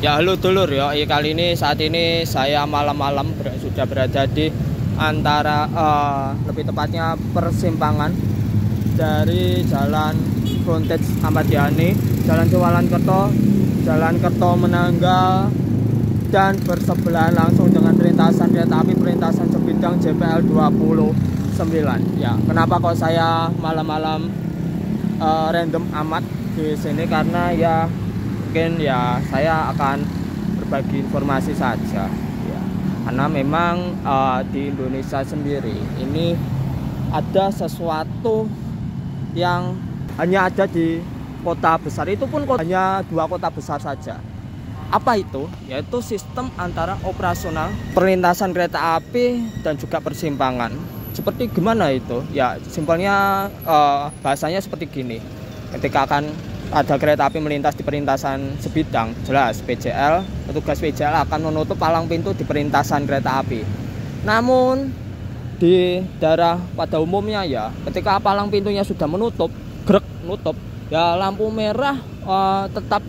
Ya halo dulur ya, kali ini saat ini saya malam-malam sudah berada di antara lebih tepatnya persimpangan dari Jalan Frontage Ahmad Yani, Jalan Jualan Kerto, Jalan Kerto Menanggal, dan bersebelahan langsung dengan perlintasan kereta api perlintasan sebidang JPL 29. Ya, kenapa kok saya malam-malam random amat di sini? Karena ya mungkin ya saya akan berbagi informasi saja ya. Karena memang di Indonesia sendiri ini ada sesuatu yang hanya ada di kota besar, itu pun hanya 2 kota besar saja. Apa itu? Yaitu sistem antara operasional perlintasan kereta api dan juga persimpangan. Seperti gimana itu? Ya simpelnya bahasanya seperti gini. Ketika akan ada kereta api melintas di perlintasan sebidang, jelas PJL, petugas PJL akan menutup palang pintu di perlintasan kereta api. Namun di daerah pada umumnya ya, ketika palang pintunya sudah menutup, nutup, ya lampu merah tetap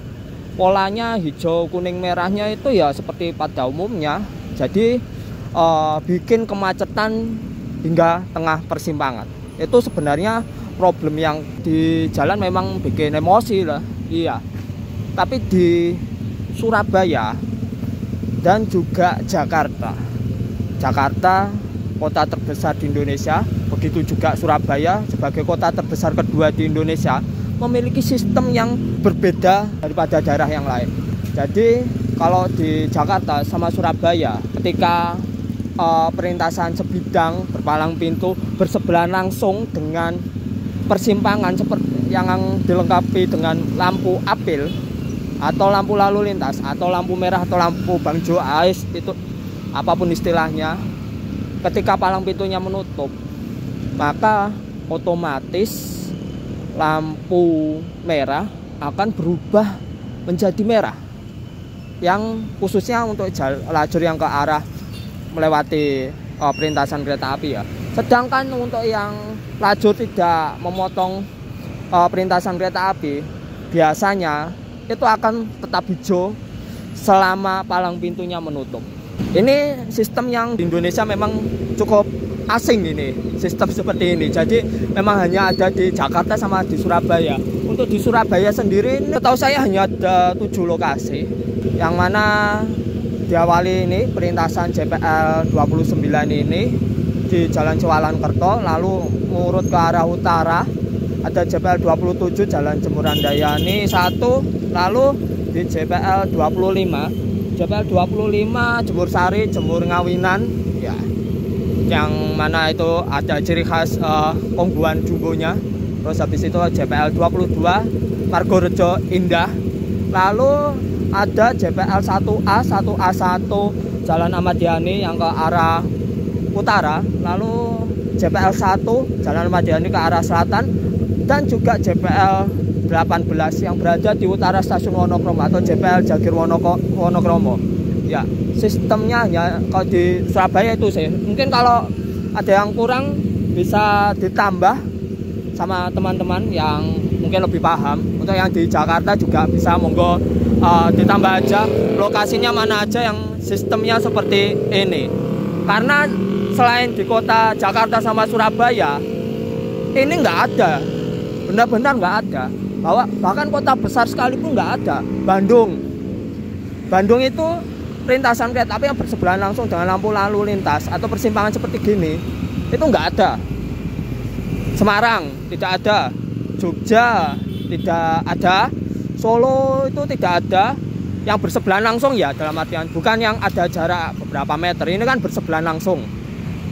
polanya hijau kuning merahnya itu ya seperti pada umumnya. Jadi bikin kemacetan hingga tengah persimpangan. Itu sebenarnya problem yang di jalan memang bikin emosi lah, iya. Tapi di Surabaya dan juga Jakarta, kota terbesar di Indonesia, begitu juga Surabaya sebagai kota terbesar kedua di Indonesia, memiliki sistem yang berbeda daripada daerah yang lain. Jadi kalau di Jakarta sama Surabaya, ketika perlintasan sebidang berpalang pintu bersebelahan langsung dengan persimpangan seperti yang dilengkapi dengan lampu apil atau lampu lalu lintas atau lampu merah atau lampu bangjo AIS, itu apapun istilahnya, ketika palang pintunya menutup maka otomatis lampu merah akan berubah menjadi merah, yang khususnya untuk lajur yang ke arah melewati perlintasan kereta api ya. Sedangkan untuk yang lajur tidak memotong perlintasan kereta api, biasanya itu akan tetap hijau selama palang pintunya menutup. Ini sistem yang di Indonesia memang cukup asing, ini sistem seperti ini. Jadi memang hanya ada di Jakarta sama di Surabaya. Untuk di Surabaya sendiri, setahu saya hanya ada 7 lokasi, yang mana diawali ini perlintasan JPL 29 ini di Jalan Jualan Kerto, lalu ngurut ke arah utara ada JPL 27 Jalan Jemuran Dayani 1, lalu di JPL 25 Jemur Sari, Jemur Ngawinan ya, yang mana itu ada ciri khas kongguan jumbonya. Terus habis itu JPL 22 Margorejo Indah, lalu ada JPL 1A 1A1 Jalan Ahmad Yani yang ke arah utara, lalu JPL 1 Jalan Ahmad Yani ke arah selatan, dan juga JPL 18 yang berada di utara stasiun Wonokromo atau JPL Jagir Wonokromo. Ya, sistemnya hanya kalau di Surabaya itu sih. Mungkin kalau ada yang kurang bisa ditambah sama teman-teman yang mungkin lebih paham. Untuk yang di Jakarta juga bisa, monggo ditambah aja lokasinya mana aja yang sistemnya seperti ini. Karena selain di kota Jakarta sama Surabaya, ini nggak ada, benar-benar nggak ada. Bahkan kota besar sekalipun nggak ada. Bandung itu perlintasan kereta api yang bersebelahan langsung dengan lampu lalu lintas atau persimpangan seperti gini itu nggak ada. Semarang tidak ada, Jogja tidak ada, Solo itu tidak ada. Yang bersebelahan langsung ya, dalam artian bukan yang ada jarak beberapa meter, ini kan bersebelahan langsung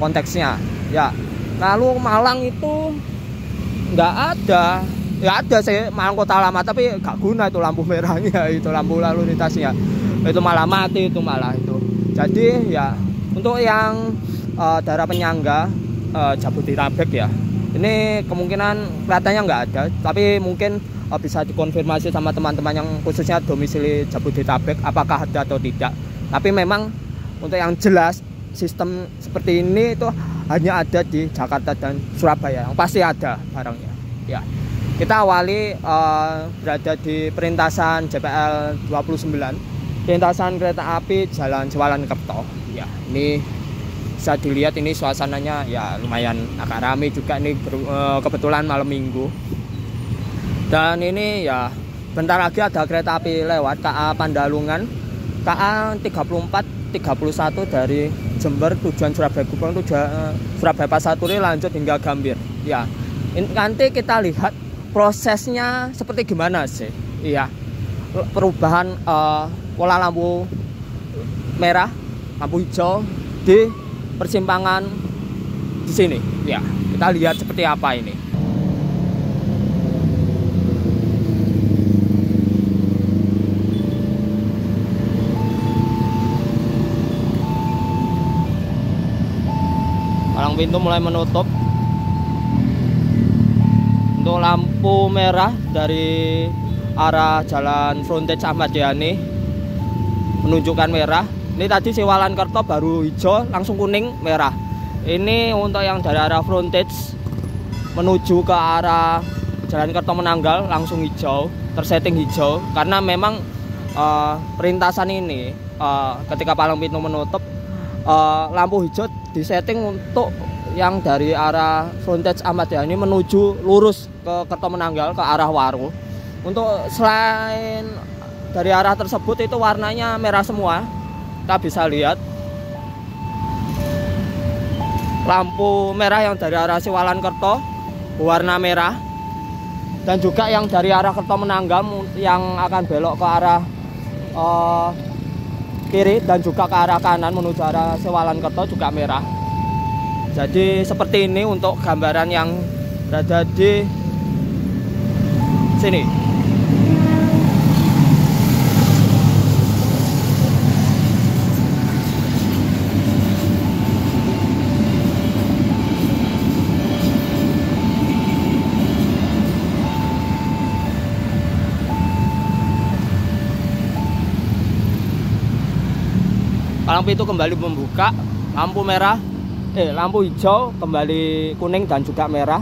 konteksnya ya. Lalu Malang itu nggak ada, ya ada sih Malang kota lama, tapi nggak guna itu lampu merahnya, itu lampu lalu lintasnya itu malah mati, itu malah itu. Jadi ya untuk yang daerah penyangga Jabodetabek ya, ini kemungkinan kelihatannya nggak ada, tapi mungkin bisa dikonfirmasi sama teman-teman yang khususnya domisili Jabodetabek apakah ada atau tidak. Tapi memang untuk yang jelas sistem seperti ini itu hanya ada di Jakarta dan Surabaya, yang pasti ada barangnya ya. Kita awali berada di perlintasan JPL 29 lintasan kereta api Jalan Sewalan Kerto. Ya, ini bisa dilihat ini suasananya ya lumayan agak ramai juga nih, kebetulan malam minggu. Dan ini ya bentar lagi ada kereta api lewat KA Pandalungan, KA 34 31 dari Jember tujuan Surabaya Gubeng, tujuan Surabaya Pasar Turi lanjut hingga Gambir. Ya, nanti kita lihat prosesnya seperti gimana sih. Iya, perubahan pola lampu merah, lampu hijau di persimpangan di sini. Ya, kita lihat seperti apa ini. Palang pintu mulai menutup. Untuk lampu merah dari arah Jalan Frontage Ahmad Yani menunjukkan merah. Ini tadi Sewalan Kerto baru hijau, langsung kuning, merah. Ini untuk yang dari arah Frontage menuju ke arah Jalan Kerto Menanggal langsung hijau, tersetting hijau. Karena memang perintasan ini ketika palang pintu menutup, lampu hijau disetting untuk yang dari arah Frontage Ahmad Yani menuju lurus ke Kerto Menanggal ke arah Waru. Untuk selain dari arah tersebut itu warnanya merah semua. Kita bisa lihat lampu merah yang dari arah Sewalan Kerto warna merah, dan juga yang dari arah Kerto Menanggam yang akan belok ke arah kiri dan juga ke arah kanan menuju arah Sewalan Kerto juga merah. Jadi seperti ini untuk gambaran yang berada di sini. Palang pintu kembali membuka, lampu merah, lampu hijau kembali kuning dan juga merah.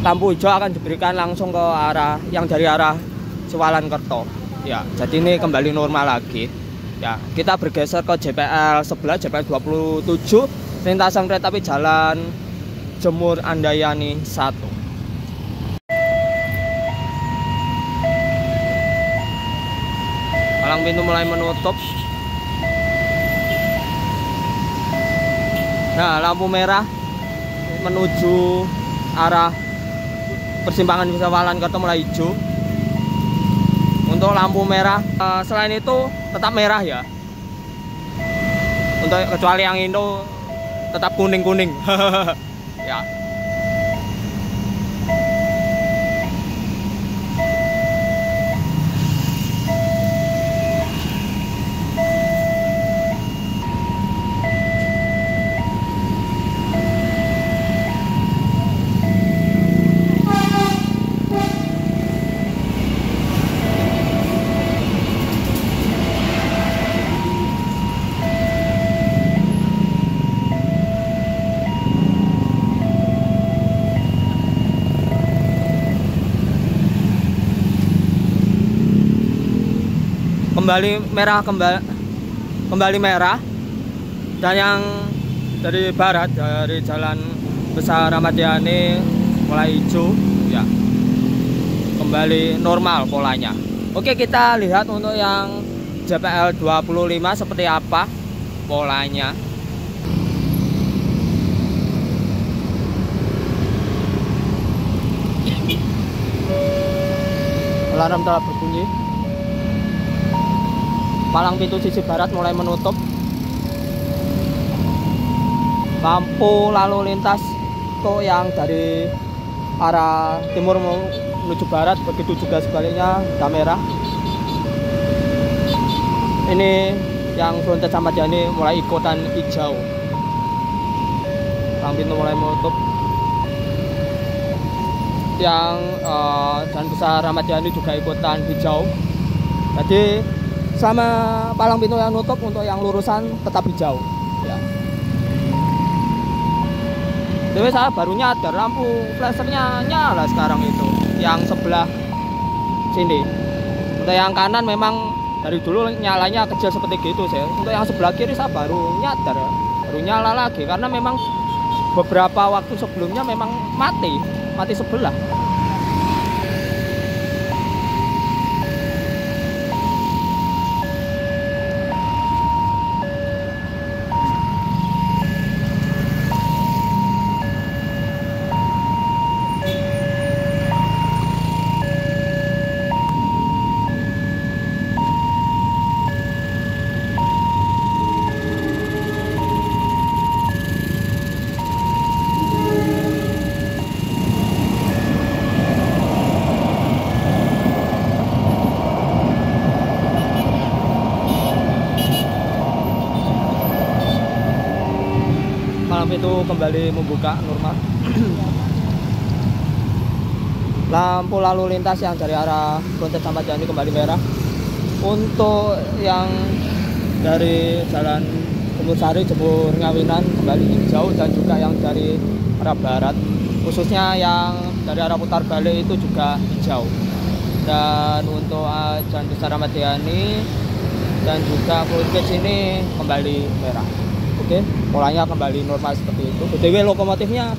Lampu hijau akan diberikan langsung ke arah yang dari arah Sewalan Kerto. Ya, jadi ini kembali normal lagi. Ya, kita bergeser ke JPL 11, JPL 27, lintasan kereta api Jalan Jemur Andayani 1. Palang pintu mulai menutup. Nah, lampu merah menuju arah persimpangan Sewalan Kerto mulai hijau. Untuk lampu merah, selain itu tetap merah ya. Untuk kecuali yang itu tetap kuning-kuning. Ya. kembali merah, dan yang dari barat dari Jalan Besar Ahmad Yani mulai hijau ya, kembali normal polanya. Oke, kita lihat untuk yang JPL 25 seperti apa polanya. Alarm telah berbunyi. Palang pintu sisi barat mulai menutup. Lampu lalu lintas untuk yang dari arah timur menuju barat, begitu juga sebaliknya sudah merah. Ini yang Frontage Ahmad Yani mulai ikutan hijau. Palang pintu mulai menutup. Yang Jalan Besar Ahmad Yani juga ikutan hijau. Jadi sama palang pintu yang nutup, untuk yang lurusan tetap hijau ya. Jadi saya baru nyadar lampu flashernya nyala sekarang itu yang sebelah sini. Untuk yang kanan memang dari dulu nyalanya kecil seperti gitu sih. Untuk yang sebelah kiri saya baru nyadar ya, baru nyala lagi karena memang beberapa waktu sebelumnya memang mati sebelah. Malam itu kembali membuka normal. Lampu lalu lintas yang dari arah Frontage Ahmad Yani kembali merah. Untuk yang dari jalan Jemur Sari, Jemur Ngawinan kembali hijau, dan juga yang dari arah barat, khususnya yang dari arah putar balik itu juga hijau. Dan untuk Jalan Besar Ahmad Yani dan juga Frontage ini kembali merah. Oke, polanya kembali normal seperti itu. BTW lokomotifnya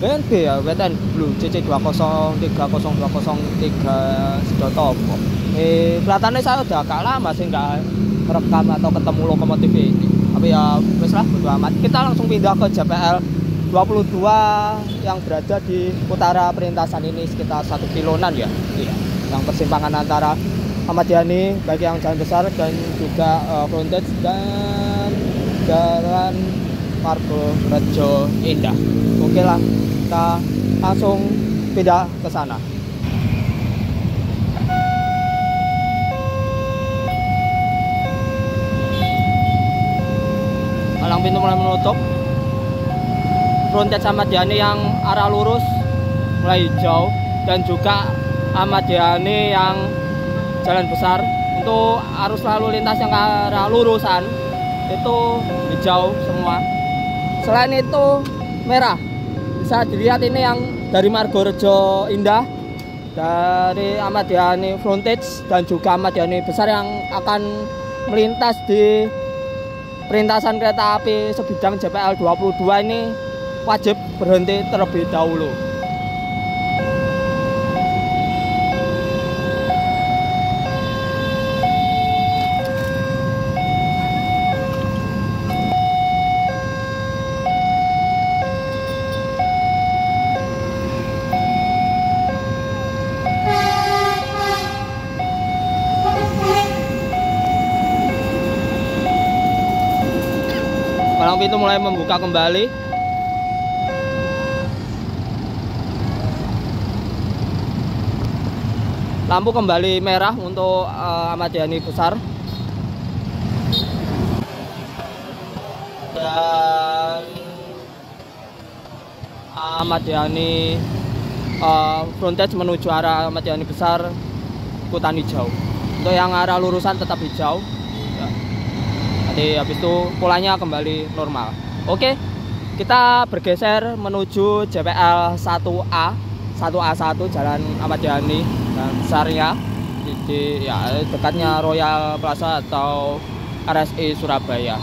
BNB ya, WTN Blue CC20302003 Sidotopo. Kelihatannya saya udah agak lama sih nggak merekam atau ketemu lokomotif ini. Tapi ya wes lah, bodo amat. Kita langsung pindah ke JPL 22 yang berada di utara perintasan ini sekitar 1 kiloan ya. Iya, yang persimpangan antara Ahmad Yani baik yang Jalan Besar dan juga Frontage dan Jalan Margo Rejo Indah. Oke lah, kita langsung pindah ke sana. Palang pintu mulai menutup. Frontage Ahmad Yani yang arah lurus mulai hijau, dan juga Ahmad Yani yang Jalan Besar. Untuk arus lalu lintas yang arah lurusan itu hijau semua. Selain itu merah. Bisa dilihat ini yang dari Margo Rejo Indah, dari Ahmad Yani Frontage, dan juga Ahmad Yani Besar yang akan melintas di perintasan kereta api sebidang JPL 22 ini wajib berhenti terlebih dahulu. Palang pintu mulai membuka kembali. Lampu kembali merah untuk Ahmad Yani Besar. Dan Ahmad Yani Frontage menuju arah Ahmad Yani Besar ikutan hijau. Untuk yang arah lurusan tetap hijau. Jadi habis itu polanya kembali normal. Oke, kita bergeser menuju JPL 1A 1A1 Jalan Ahmad Yani dan besarnya di ya dekatnya Royal Plaza atau RSI Surabaya.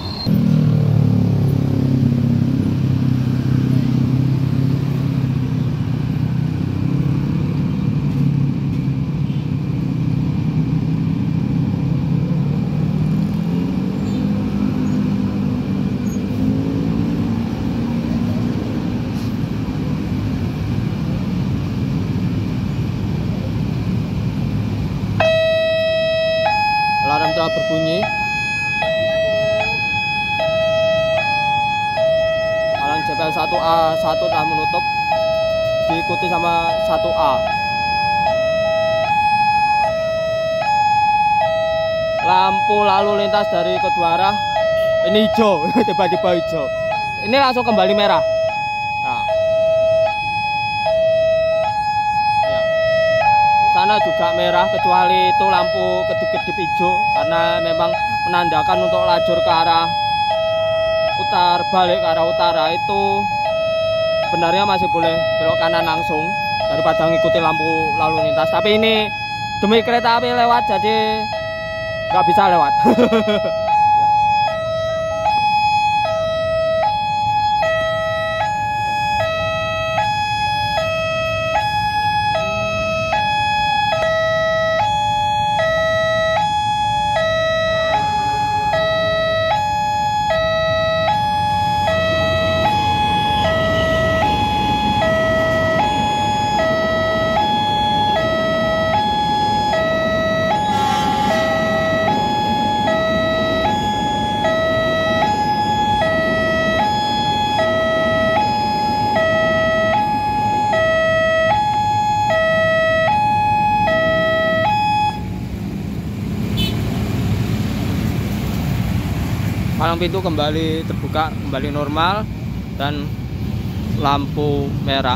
Alarm telah berbunyi. Jalan JPL 1A1 telah menutup, diikuti sama 1A. Lampu lalu lintas dari kedua arah ini hijau, tiba-tiba hijau. Ini langsung kembali merah. Nah, ya. Sana juga merah, kecuali itu lampu kedip-kedip hijau karena memang menandakan untuk lajur ke arah putar balik ke arah utara itu sebenarnya masih boleh belok kanan langsung daripada ngikuti lampu lalu lintas. Tapi ini demi kereta api lewat, jadi nggak bisa lewat. Palang pintu kembali terbuka, kembali normal, dan lampu merah.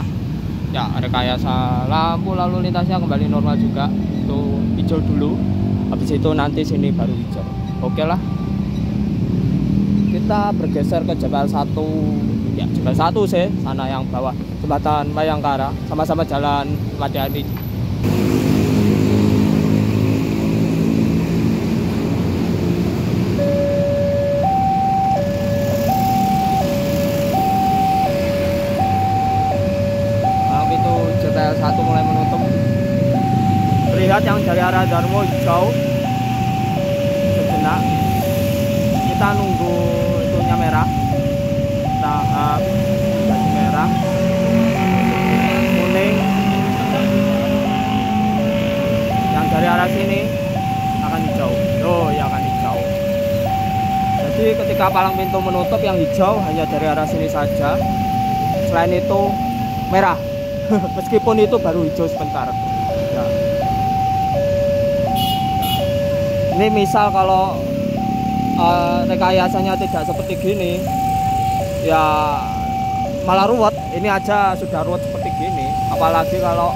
Ya, rekayasa lampu lalu lintasnya kembali normal juga. Itu hijau dulu, habis itu nanti sini baru hijau. Oke lah. Kita bergeser ke Jembatan 1. Ya, Jembatan 1 sih, sana yang bawah. Jembatan Mayangkara, sama-sama jalan Madiani. Satu mulai menutup. Terlihat yang dari arah Darmo hijau sejenak. Kita nunggu itunya merah. Tahap jadi merah, kuning. Yang dari arah sini akan hijau. Oh ya, akan hijau. Jadi ketika palang pintu menutup, yang hijau hanya dari arah sini saja. Selain itu merah. Meskipun itu baru hijau sebentar. Ya. Ini misal kalau rekayasanya tidak seperti gini, ya malah ruwet. Ini aja sudah ruwet seperti gini, apalagi kalau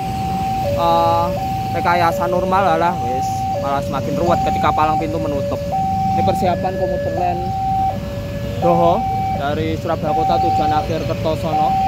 rekayasa normal lah, wis malah semakin ruwet ketika palang pintu menutup. Ini persiapan komuter lain Doho dari Surabaya Kota tujuan akhir Kertosono.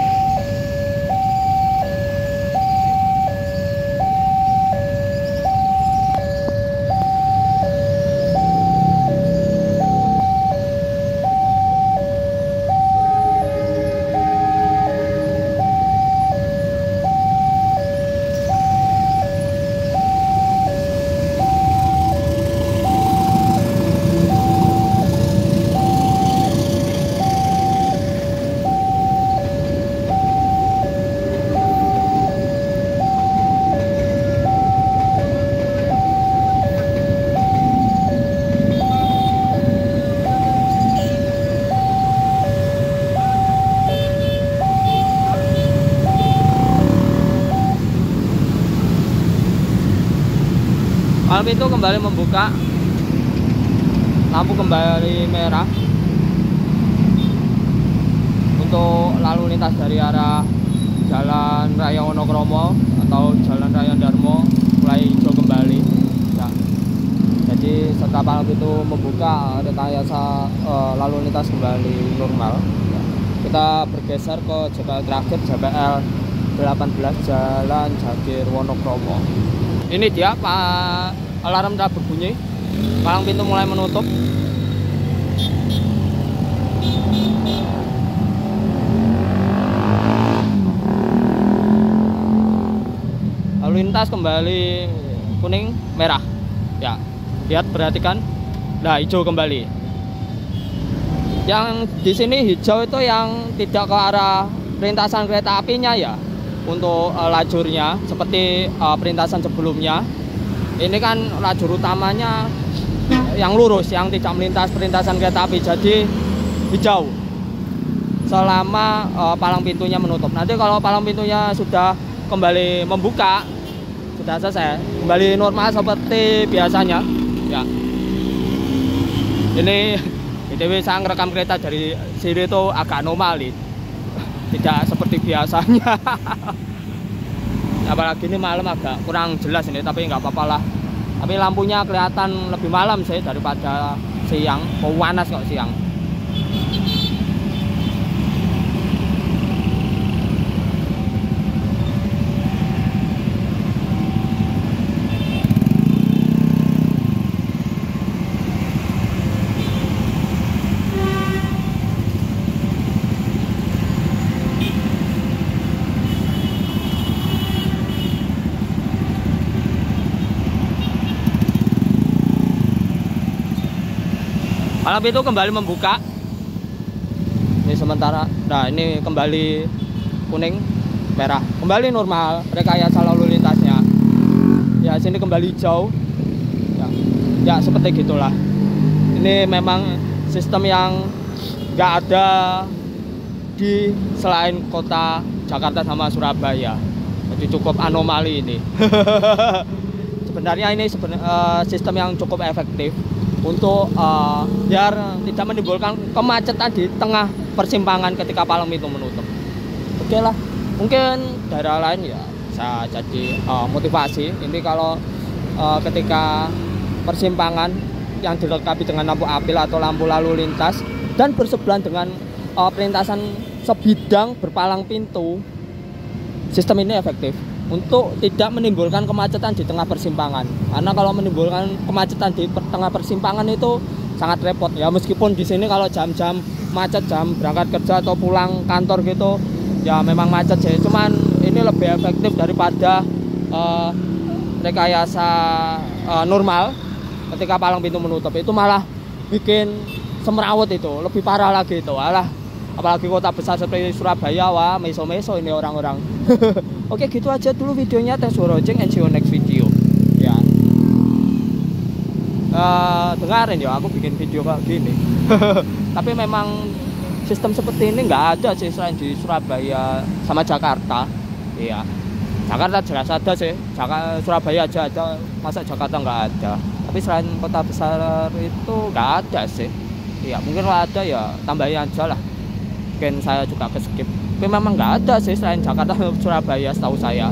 Palang pintu kembali membuka, lampu kembali merah untuk lalu lintas dari arah Jalan Raya Wonokromo atau Jalan Raya Darmo mulai hijau kembali. Ya. Jadi setelah palang pintu membuka, rekayasa lalu lintas kembali normal. Ya. Kita bergeser ke jembatan terakhir, JBL 18 Jalan Jagir Wonokromo. Ini dia Pak, alarm telah berbunyi, palang pintu mulai menutup. Lalu lintas kembali kuning merah. Ya, lihat perhatikan. Nah, hijau kembali. Yang di sini hijau itu yang tidak ke arah perlintasan kereta apinya ya. Untuk lajurnya seperti perlintasan sebelumnya, ini kan lajur utamanya yang lurus, yang tidak melintas perlintasan kereta api, jadi hijau selama palang pintunya menutup. Nanti kalau palang pintunya sudah kembali membuka, sudah selesai, kembali normal seperti biasanya ya. Ini BTW saya ngerekam kereta dari sini itu agak anomali, tidak seperti biasanya. Apalagi ini malam agak kurang jelas ini, tapi nggak apa-apa lah. Tapi lampunya kelihatan lebih malam sih daripada siang. Panas kok siang. Palang Pintu kembali membuka. Ini sementara. Nah, ini kembali kuning, merah. Kembali normal rekayasa lalu lintasnya. Ya, sini kembali hijau. Ya seperti gitulah. Ini memang sistem yang nggak ada di selain kota Jakarta sama Surabaya. Jadi cukup anomali ini. Sebenarnya ini sistem yang cukup efektif untuk biar tidak menimbulkan kemacetan di tengah persimpangan ketika palang pintu menutup. Oke lah, mungkin daerah lain ya bisa jadi motivasi. Ini kalau ketika persimpangan yang dilengkapi dengan lampu apil atau lampu lalu lintas dan bersebelahan dengan perlintasan sebidang berpalang pintu, sistem ini efektif untuk tidak menimbulkan kemacetan di tengah persimpangan. Karena kalau menimbulkan kemacetan di tengah persimpangan itu sangat repot ya. Meskipun di sini kalau jam-jam macet, jam berangkat kerja atau pulang kantor gitu, ya memang macet sih. Cuman ini lebih efektif daripada rekayasa normal ketika palang pintu menutup. Itu malah bikin semrawut, itu lebih parah lagi itu. Apalagi kota besar seperti Surabaya, wah meso-meso ini orang-orang. Oke, gitu aja dulu videonya. Thanks for watching and see you next video. Ya, dengarin ya, aku bikin video kayak gini. Tapi memang sistem seperti ini nggak ada sih selain di Surabaya sama Jakarta. Iya, Jakarta jelas ada sih. Surabaya aja ada, masa Jakarta nggak ada. Tapi selain kota besar itu nggak ada sih. Iya, mungkin kalau ada ya tambahin aja lah. Mungkin saya juga ke skip. Tapi memang nggak ada sih selain Jakarta Surabaya setahu saya.